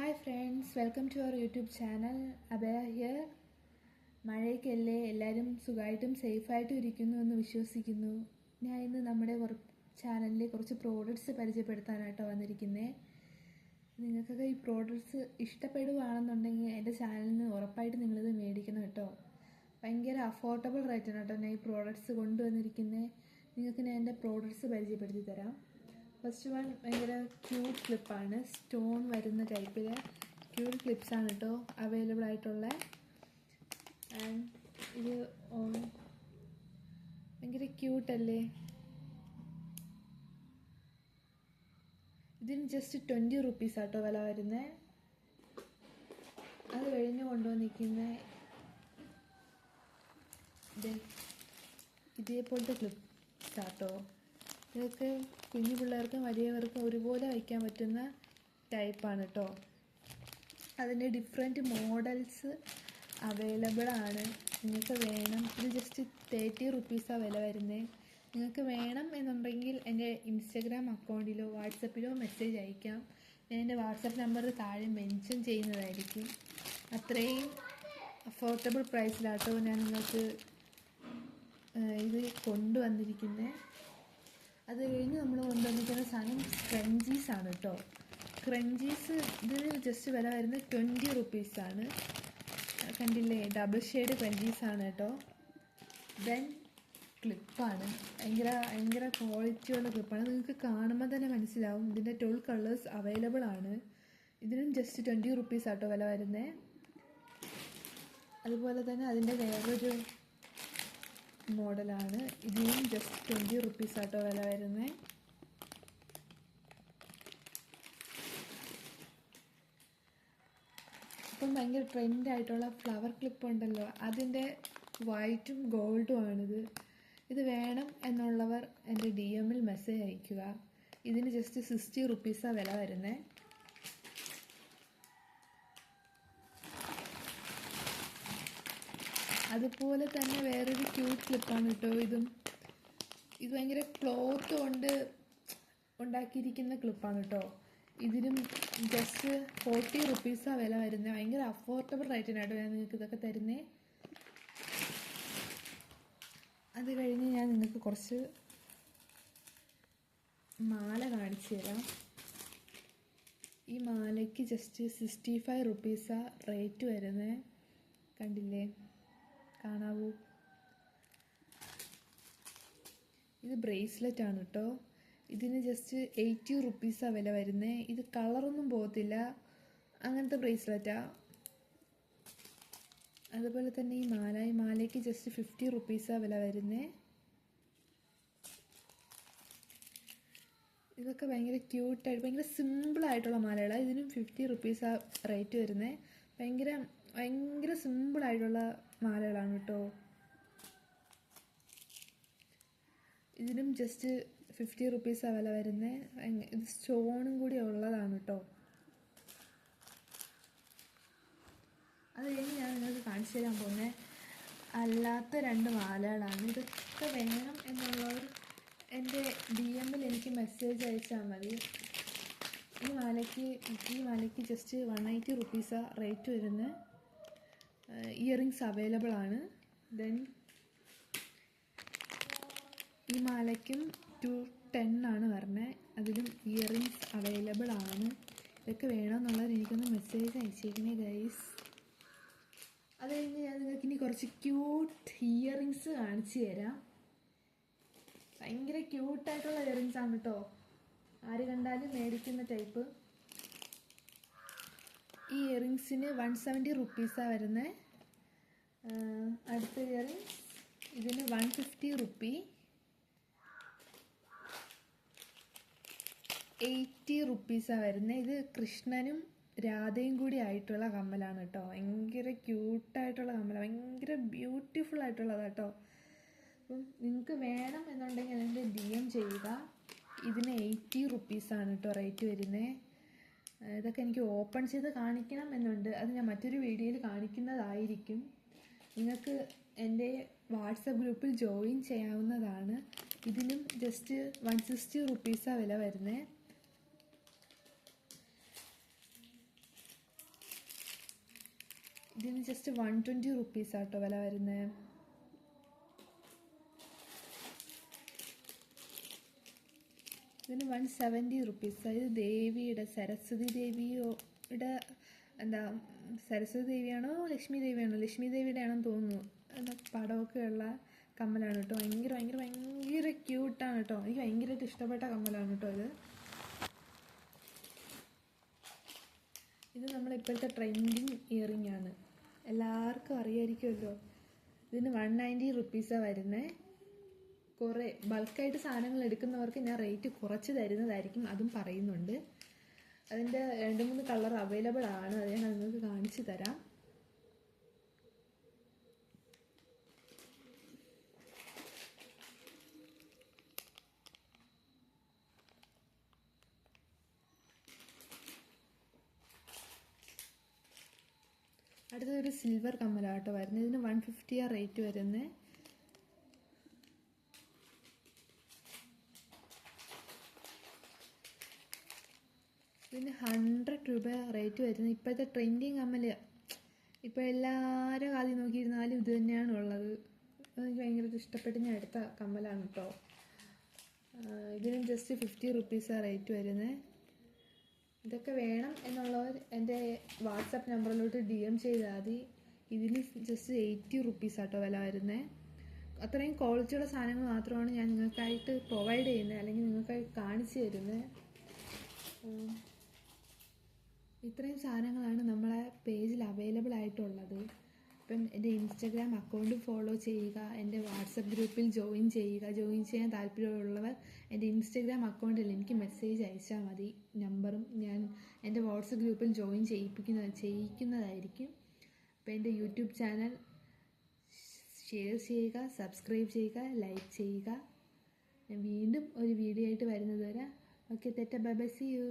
Hi friends, welcome to our YouTube channel. Abhaya here. മഴയ്ക്കല്ലേ, എല്ലാവരും സുഖമായിട്ടും സേഫായിട്ടും ഇരിക്കുന്നു എന്ന് വിശ്വസിക്കുന്നു. ഞാൻ ഇന്ന് നമ്മുടെ ചാനലിലെ കുറച്ച് പ്രോഡക്റ്റ്സ് പരിചയപ്പെടുത്താനായിട്ടോ വന്നിരിക്കുന്നത്. നിങ്ങൾക്കൊക്കെ ഈ പ്രോഡക്റ്റ്സ് ഇഷ്ടപ്പെടുകയാണെന്നുണ്ടെങ്കിൽ എൻ്റെ ചാനലിൽ നിന്ന് ഉറപ്പായിട്ട് നിങ്ങളിത് മേടിക്കണം കേട്ടോ. ഭയങ്കര അഫോർഡബിൾ റേറ്റാണ് കേട്ടോ ഞാൻ ഈ പ്രോഡക്റ്റ്സ് കൊണ്ടുവന്നിരിക്കുന്നത്. നിങ്ങൾക്ക് ഞാൻ എൻ്റെ പ്രോഡക്റ്റ്സ് പരിചയപ്പെടുത്തി തരാം. ഫസ്റ്റ് വൺ ഭയങ്കര ക്യൂട്ട് ക്ലിപ്പാണ്. സ്റ്റോൺ വരുന്ന ടൈപ്പിൽ ക്യൂട്ട് ക്ലിപ്സാണ് കേട്ടോ അവൈലബിൾ ആയിട്ടുള്ള. ആൻഡ് ഇത് ഭയങ്കര ക്യൂട്ടല്ലേ. ഇതിന് ജസ്റ്റ് 20 റുപ്പീസ് ആട്ടോ വില വരുന്നത്. അത് കഴിഞ്ഞ് കൊണ്ടുവന്നിരിക്കുന്ന ഇതേപോലത്തെ ക്ലിപ്സാട്ടോ. ഇതൊക്കെ കുഞ്ഞു പിള്ളേർക്കും വലിയവർക്കും ഒരുപോലെ വയ്ക്കാൻ പറ്റുന്ന ടൈപ്പാണ് കേട്ടോ. അതിൻ്റെ ഡിഫറെൻറ്റ് മോഡൽസ് അവൈലബിൾ ആണ്. നിങ്ങൾക്ക് വേണം, ഇത് ജസ്റ്റ് 30 റുപ്പീസാണ് വില വരുന്നത്. നിങ്ങൾക്ക് വേണം എന്നുണ്ടെങ്കിൽ എൻ്റെ ഇൻസ്റ്റഗ്രാം അക്കൗണ്ടിലോ വാട്സപ്പിലോ മെസ്സേജ് അയക്കാം. ഞാൻ എൻ്റെ വാട്സപ്പ് നമ്പർ താഴെ മെൻഷൻ ചെയ്യുന്നതായിരിക്കും. അത്രയും അഫോർഡബിൾ പ്രൈസിലാട്ടോ ഞാൻ നിങ്ങൾക്ക് ഇത് കൊണ്ടുവന്നിരിക്കുന്നത്. അത് കഴിഞ്ഞ് നമ്മൾ കൊണ്ടുവന്നിരിക്കുന്ന സാധനം ക്രഞ്ചീസാണ് കേട്ടോ. ക്രഞ്ചീസ് ഇതിന് ജസ്റ്റ് വില വരുന്നത് 20 റുപ്പീസാണ്. കണ്ടില്ലേ, ഡബിൾ ഷെയ്ഡ് ക്രഞ്ചീസാണ് കേട്ടോ. ദെൻ ക്ലിപ്പാണ്, ഭയങ്കര ക്വാളിറ്റിയുള്ള ക്ലിപ്പാണ്. നിങ്ങൾക്ക് കാണുമ്പോൾ തന്നെ മനസ്സിലാവും. ഇതിൻ്റെ 12 കളേഴ്സ് അവൈലബിൾ ആണ്. ഇതിനും ജസ്റ്റ് 20 റുപ്പീസാട്ടോ വില വരുന്നത്. അതുപോലെ തന്നെ അതിൻ്റെ വേറൊരു മോഡലാണ്. ഇതിനും ജസ്റ്റ് 20 റുപ്പീസാട്ടോ വില വരുന്നത്. ഇപ്പം ഭയങ്കര ട്രെൻഡായിട്ടുള്ള ഫ്ലവർ ക്ലിപ്പ് ഉണ്ടല്ലോ, അതിൻ്റെ വൈറ്റും ഗോൾഡും ആണിത്. ഇത് വേണം എന്നുള്ളവർ എൻ്റെ DM മെസ്സേജ് അയയ്ക്കുക. ഇതിന് ജസ്റ്റ് 60 റുപ്പീസാണ് വില വരുന്നത്. അതുപോലെ തന്നെ വേറൊരു ക്യൂട്ട് ക്ലിപ്പാണ് കേട്ടോ ഇത് ഭയങ്കര ക്ലോത്ത് കൊണ്ട് ഉണ്ടാക്കിയിരിക്കുന്ന ക്ലിപ്പാണ് കേട്ടോ. ഇതിനും ജസ്റ്റ് 40 റുപ്പീസാണ് വില വരുന്നത്. ഭയങ്കര അഫോർഡബിൾ റേറ്റിനാട്ടോ ഞാൻ നിങ്ങൾക്ക് ഇതൊക്കെ തരുന്നത്. അത് കഴിഞ്ഞ് ഞാൻ നിങ്ങൾക്ക് കുറച്ച് മാല കാണിച്ചു തരാം. ഈ മാലയ്ക്ക് ജസ്റ്റ് 65 റുപ്പീസാണ് റേറ്റ് വരുന്നത്. കണ്ടില്ലേ, കാണാവൂ. ഇത് ബ്രേസ്ലെറ്റ് ആണ് കേട്ടോ. ഇതിന് ജസ്റ്റ് 80 റുപ്പീസാണ് വില വരുന്നത്. ഇത് കളറൊന്നും പോകത്തില്ല, അങ്ങനത്തെ ബ്രേസ്ലെറ്റാണ്. അതുപോലെ തന്നെ ഈ മാലയ്ക്ക് ജസ്റ്റ് 50 റുപ്പീസാണ് വില വരുന്നത്. ഇതൊക്കെ ഭയങ്കര ക്യൂട്ടായിട്ട് ഭയങ്കര സിമ്പിളായിട്ടുള്ള മാലകളാണ്. ഇതിനും 50 റുപ്പീസാണ് റേറ്റ് വരുന്നത്. ഭയങ്കര സിമ്പിളായിട്ടുള്ള മാലകളാണ് കേട്ടോ. ഇതിനും ജസ്റ്റ് 50 റുപ്പീസാണ് വില വരുന്നത്. ഇത് സ്റ്റോണും കൂടി ഉള്ളതാണ് കേട്ടോ. അത് കഴിഞ്ഞ് ഞാൻ നിങ്ങൾക്ക് കാണിച്ചു തരാൻ പോകുന്നത് അല്ലാത്ത 2 മാലകളാണ്. ഇതൊക്കെ വേണം എന്നുള്ളവർ എൻ്റെ DM എനിക്ക് മെസ്സേജ് അയച്ചാൽ മതി. ഈ മാലയ്ക്ക് ജസ്റ്റ് 180 റുപ്പീസാണ് റേറ്റ് വരുന്നത്. ഇയറിങ്സ് അവൈലബിൾ ആണ്. ദെൻ ഈ മാലയ്ക്കും 210 ആണ് വരുന്നത്. അതിലും ഇയറിങ്സ് അവൈലബിൾ ആണ്. ഇതൊക്കെ വേണമെന്നുള്ളവർ എനിക്കൊന്ന് മെസ്സേജ് അയച്ചേക്കണേ ഗൈസ്. അത് കഴിഞ്ഞ് ഞാൻ നിങ്ങൾക്ക് ഇനി കുറച്ച് ക്യൂട്ട് ഇയറിങ്സ് കാണിച്ചു തരാം. ഭയങ്കര ക്യൂട്ടായിട്ടുള്ള ഇയറിങ്സ് ആണ് കേട്ടോ. ആര് കണ്ടാലും മേടിക്കുന്ന ടൈപ്പ്. ഈ ഇയറിങ്സിന് 170 റുപ്പീസാണ് വരുന്നത്. അടുത്ത ഇയറിങ്സ് ഇതിന് 150 റുപ്പി. 80 റുപ്പീസാണ് വരുന്നത്. ഇത് കൃഷ്ണനും രാധയും കൂടി ആയിട്ടുള്ള കമ്മലാണ് കേട്ടോ. ഭയങ്കര ക്യൂട്ടായിട്ടുള്ള കമ്മലാണ്, ഭയങ്കര ബ്യൂട്ടിഫുൾ ആയിട്ടുള്ളതാണ് കേട്ടോ. അപ്പം നിങ്ങൾക്ക് വേണം എന്നുണ്ടെങ്കിൽ അതിൻ്റെ DM ചെയ്യുക. ഇതിന് 80 റുപ്പീസാണ് കേട്ടോ റേറ്റ് വരുന്നത്. ഇതൊക്കെ എനിക്ക് ഓപ്പൺ ചെയ്ത് കാണിക്കണം എന്നുണ്ട്. അത് ഞാൻ മറ്റൊരു വീഡിയോയിൽ കാണിക്കുന്നതായിരിക്കും. നിങ്ങൾക്ക് എൻ്റെ വാട്സപ്പ് ഗ്രൂപ്പിൽ ജോയിൻ ചെയ്യാവുന്നതാണ്. ഇതിനും ജസ്റ്റ് 160 റുപ്പീസാണ് വില വരുന്നത്. ഇതിന് ജസ്റ്റ് 120 റുപ്പീസാട്ടോ വില വരുന്നത്. ഇതിന് 170 റുപ്പീസ്. ഇത് ദേവിയുടെ, സരസ്വതി ദേവിയുടെ എന്താ, സരസ്വതി ദേവിയാണോ ലക്ഷ്മി ദേവിയാണോ, ലക്ഷ്മി ദേവിയുടെ ആണെന്ന് തോന്നുന്നു. എന്താ പടമൊക്കെ ഉള്ള കമ്മലാണ് കേട്ടോ. ഭയങ്കര ഭയങ്കര ഭയങ്കര ക്യൂട്ടാണ് കേട്ടോ. എനിക്ക് ഭയങ്കരമായിട്ട് ഇഷ്ടപ്പെട്ട കമ്മലാണ് കേട്ടോ ഇത്. ഇത് നമ്മളിപ്പോഴത്തെ ട്രെൻഡിങ് ഇയറിംഗ് ആണ്, എല്ലാവർക്കും അറിയായിരിക്കുമല്ലോ. ഇതിന് 190 റുപ്പീസാണ് വരുന്നത്. കുറേ ബൾക്കായിട്ട് സാധനങ്ങൾ എടുക്കുന്നവർക്ക് ഞാൻ റേറ്റ് കുറച്ച് തരുന്നതായിരിക്കും, അതും പറയുന്നുണ്ട്. അതിൻ്റെ 2-3 കളർ അവൈലബിൾ ആണ്, അത് ഞാൻ നിങ്ങൾക്ക് കാണിച്ചു തരാം. അടുത്തൊരു സിൽവർ കമ്മലാട്ടോ വരുന്നത്. ഇതിന് 150 റേറ്റ് വരുന്നത്. ഇതിന് 100 രൂപ റേറ്റ് വരുന്നത്. ഇപ്പോഴത്തെ ട്രെൻഡിങ് കമ്മൽ, ഇപ്പോൾ എല്ലാവരും ആദ്യം നോക്കിയിരുന്നാലും ഇത് തന്നെയാണ് ഉള്ളത്. എനിക്ക് ഭയങ്കര ഇഷ്ടപ്പെട്ട് ഞാൻ എടുത്ത കമ്മലാണ് കേട്ടോ. ഇതിന് ജസ്റ്റ് 50 റുപ്പീസാണ് റേറ്റ് വരുന്നത്. ഇതൊക്കെ വേണം എന്നുള്ളവർ എൻ്റെ വാട്സപ്പ് നമ്പറിലോട്ട് DM ചെയ്താൽ മതി. ഇതിന് ജസ്റ്റ് 80 റുപ്പീസാട്ടോ വില വരുന്നത്. അത്രയും ക്വാളിറ്റിയുള്ള സാധനങ്ങൾ മാത്രമാണ് ഞാൻ നിങ്ങൾക്കായിട്ട് പ്രൊവൈഡ് ചെയ്യുന്നത്, അല്ലെങ്കിൽ നിങ്ങൾക്കായി കാണിച്ചു തരുന്നത്. ഇത്രയും സാധനങ്ങളാണ് നമ്മളെ പേജിൽ അവൈലബിൾ ആയിട്ടുള്ളത്. അപ്പം എൻ്റെ ഇൻസ്റ്റഗ്രാം അക്കൗണ്ട് ഫോളോ ചെയ്യുക, എൻ്റെ വാട്സപ്പ് ഗ്രൂപ്പിൽ ജോയിൻ ചെയ്യുക. ജോയിൻ ചെയ്യാൻ താല്പര്യമുള്ളവർ എൻ്റെ ഇൻസ്റ്റഗ്രാം അക്കൗണ്ടിൽ എനിക്ക് മെസ്സേജ് അയച്ചാൽ മതി. നമ്പറും ഞാൻ എൻ്റെ വാട്സപ്പ് ഗ്രൂപ്പിൽ ജോയിൻ ചെയ്യിക്കുന്നതായിരിക്കും. അപ്പോൾ എൻ്റെ യൂട്യൂബ് ചാനൽ ഷെയർ ചെയ്യുക, സബ്സ്ക്രൈബ് ചെയ്യുക, ലൈക്ക് ചെയ്യുക. ഞാൻ വീണ്ടും ഒരു വീഡിയോ ആയിട്ട് വരുന്നത് വരെ okay, bye bye, see U.